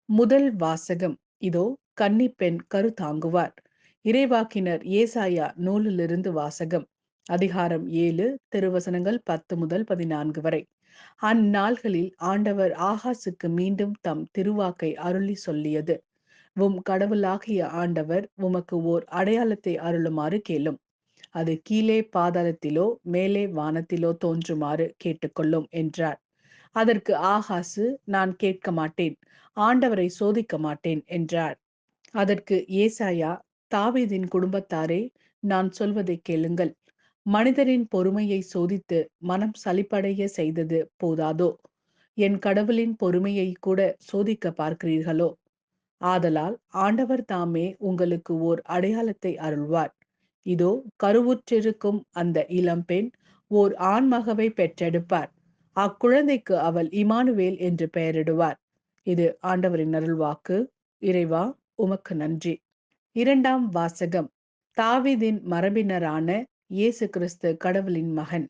முதல் வாசகம். இதோ கன்னிப் பெண் கருத்தாங்குவார். இறைவாக்கினர் ஏசாயா நூலிலிருந்து வாசகம். அதிகாரம் 7, திருவசனங்கள் 10 முதல் 14 வரை. அந்நாள்களில் ஆண்டவர் ஆகாசுக்கு மீண்டும் தம் திருவாக்கை அருளி சொல்லியது: உம் கடவுளாகிய ஆண்டவர் உமக்கு ஓர் அடையாளத்தை அருளுமாறு கேளும். அது கீழே பாதாளத்திலோ மேலே வானத்திலோ தோன்றுமாறு கேட்டுக்கொள்ளும் என்றார். அதற்கு ஆகாசு, நான் கேட்க மாட்டேன், ஆண்டவரை சோதிக்க மாட்டேன் என்றார். அதற்கு ஏசாயா, தாவீதின் குடும்பத்தாரே, நான் சொல்வதை கேளுங்கள். மனிதரின் பொறுமையை சோதித்து மனம் சலிப்படைய செய்தது போதாதோ? என் கடவுளின் பொறுமையை கூட சோதிக்க பார்க்கிறீர்களோ? ஆதலால் ஆண்டவர் தாமே உங்களுக்கு ஓர் அடையாளத்தை அருள்வார். இதோ கருவுற்றிருக்கும் அந்த இளம்பெண் ஓர் ஆண்மகவை பெற்றெடுப்பார். அக்குழந்தைக்கு அவள் இமானுவேல் என்று பெயரிடுவார். இது ஆண்டவரின் அருள்வாக்கு. இறைவா, உமக்கு நன்றி. இரண்டாம் வாசகம். தாவீதின் மரபினரான இயேசு கிறிஸ்து கடவுளின் மகன்.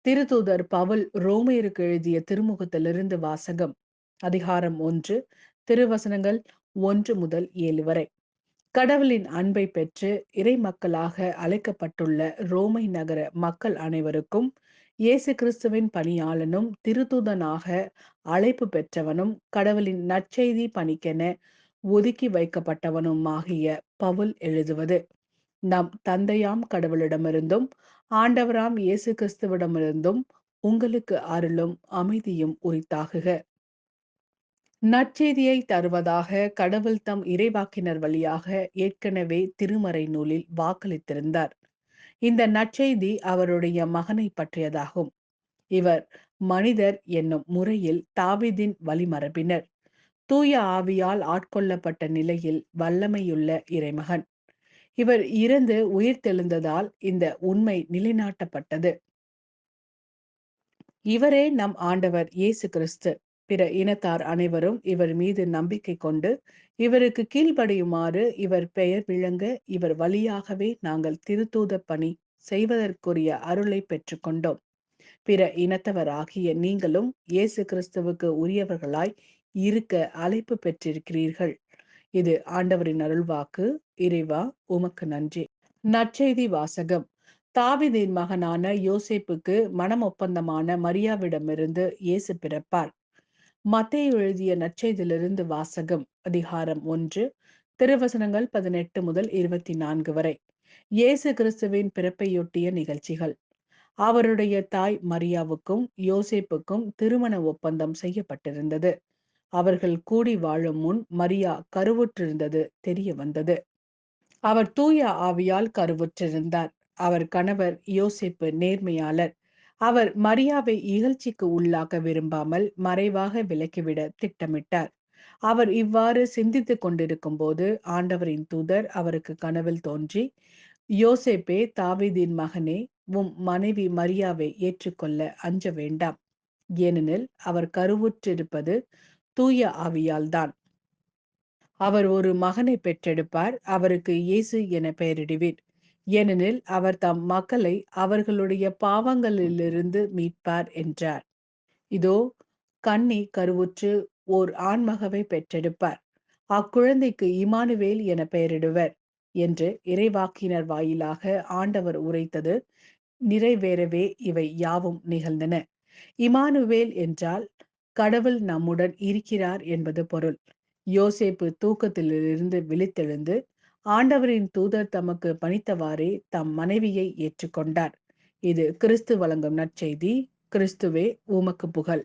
திருத்தூதர் பவுல் ரோமையருக்கு எழுதிய திருமுகத்திலிருந்து வாசகம். அதிகாரம் 1, திருவசனங்கள் 1 முதல் 7 வரை. கடவுளின் அன்பை பெற்று இறை மக்களாக அழைக்கப்பட்டுள்ள ரோமை நகர மக்கள் அனைவருக்கும், இயேசு கிறிஸ்துவின் பணியாளனும் திருத்தூதனாக அழைப்பு பெற்றவனும் கடவுளின் நற்செய்தி பணிக்கென ஒதுக்கி வைக்கப்பட்டவனுமாகிய பவுல் எழுதுவது: நம் தந்தையாம் கடவுளிடமிருந்தும் ஆண்டவராம் இயேசு கிறிஸ்துவிடமிருந்தும் உங்களுக்கு அருளும் அமைதியும் உரித்தாகுக. நற்செய்தியை தருவதாக கடவுள் தம் இறைவாக்கினர் வழியாக ஏற்கனவே திருமறை நூலில் வாக்களித்திருந்தார். இந்த நற்செய்தி அவருடைய மகனை பற்றியதாகும். இவர் மனிதர் என்னும் முறையில் தாவீதின் வழிமரபினர். தூய ஆவியால் ஆட்கொள்ளப்பட்ட நிலையில் வல்லமையுள்ள இறைமகன். இவர் இறந்து உயிர்த்தெழுந்ததால் இந்த உண்மை நிலைநாட்டப்பட்டது. இவரே நம் ஆண்டவர் இயேசு கிறிஸ்து. பிற இனத்தார் அனைவரும் இவர் மீது நம்பிக்கை கொண்டு இவருக்கு கீழ்ப்படியுமாறு இவர் பெயர் விளங்க இவர் வழியாகவே நாங்கள் திருத்தூத பணி செய்வதற்குரிய அருளை பெற்றுக்கொண்டோம். பிற இனத்தவராகிய நீங்களும் இயேசு கிறிஸ்துவுக்கு உரியவர்களாய் இருக்க அழைப்பு பெற்றிருக்கிறீர்கள். இது ஆண்டவரின் அருள்வாக்கு. இறைவா, உமக்கு நன்றி. நற்செய்தி வாசகம். தாவீதின் மகனான யோசேப்புக்கு மனம் ஒப்பந்தமான மரியாவிடமிருந்து இயேசு பிறப்பார். மத்தேயு எழுதிய நற்செய்தியிலிருந்து வாசகம். அதிகாரம் 1, திருவசனங்கள் 18 முதல் 24 வரை. இயேசு கிறிஸ்துவின் பிறப்பையொட்டிய நிகழ்ச்சிகள். அவருடைய தாய் மரியாவுக்கும் யோசேப்புக்கும் திருமண ஒப்பந்தம் செய்யப்பட்டிருந்தது. அவர்கள் கூடி வாழும் முன் மரியா கருவுற்றிருந்தது தெரிய வந்தது. அவர் தூய ஆவியால் கருவுற்றிருந்தார். அவர் கணவர் யோசேப்பு நேர்மையாளர். அவர் மரியாவை இகழ்ச்சிக்கு உள்ளாக்க விரும்பாமல் மறைவாக விலக்கிவிட திட்டமிட்டார். அவர் இவ்வாறு சிந்தித்துக் கொண்டிருக்கும் போது ஆண்டவரின் தூதர் அவருக்கு கனவில் தோன்றி, யோசேப்பே, தாவீதின் மகனே, உம் மனைவி மரியாவை ஏற்றுக்கொள்ள அஞ்ச வேண்டாம். ஏனெனில் அவர் கருவுற்றிருப்பது தூய ஆவியால்தான். அவர் ஒரு மகனை பெற்றெடுப்பார். அவருக்கு இயேசு என பெயரிடுவீர். ஏனெனில் அவர் தம் மக்களை அவர்களுடைய பாவங்களிலிருந்து மீட்பார் என்றார். இதோ கன்னி கருவுற்று ஓர் ஆண்மகவை பெற்றெடுப்பார். அக்குழந்தைக்கு இமானுவேல் என பெயரிடுவர் என்று இறைவாக்கினர் வாயிலாக ஆண்டவர் உரைத்தது நிறைவேறவே இவை யாவும் நிகழ்ந்தன. இமானுவேல் என்றால் கடவுள் நம்முடன் இருக்கிறார் என்பது பொருள். யோசேப்பு தூக்கத்திலிருந்து விழித்தெழுந்து ஆண்டவரின் தூதர் தமக்கு பணித்தவாறே தம் மனைவியை ஏற்றுக்கொண்டார். இது கிறிஸ்து வழங்கும் நற்செய்தி. கிறிஸ்துவே, உமக்கு புகழ்.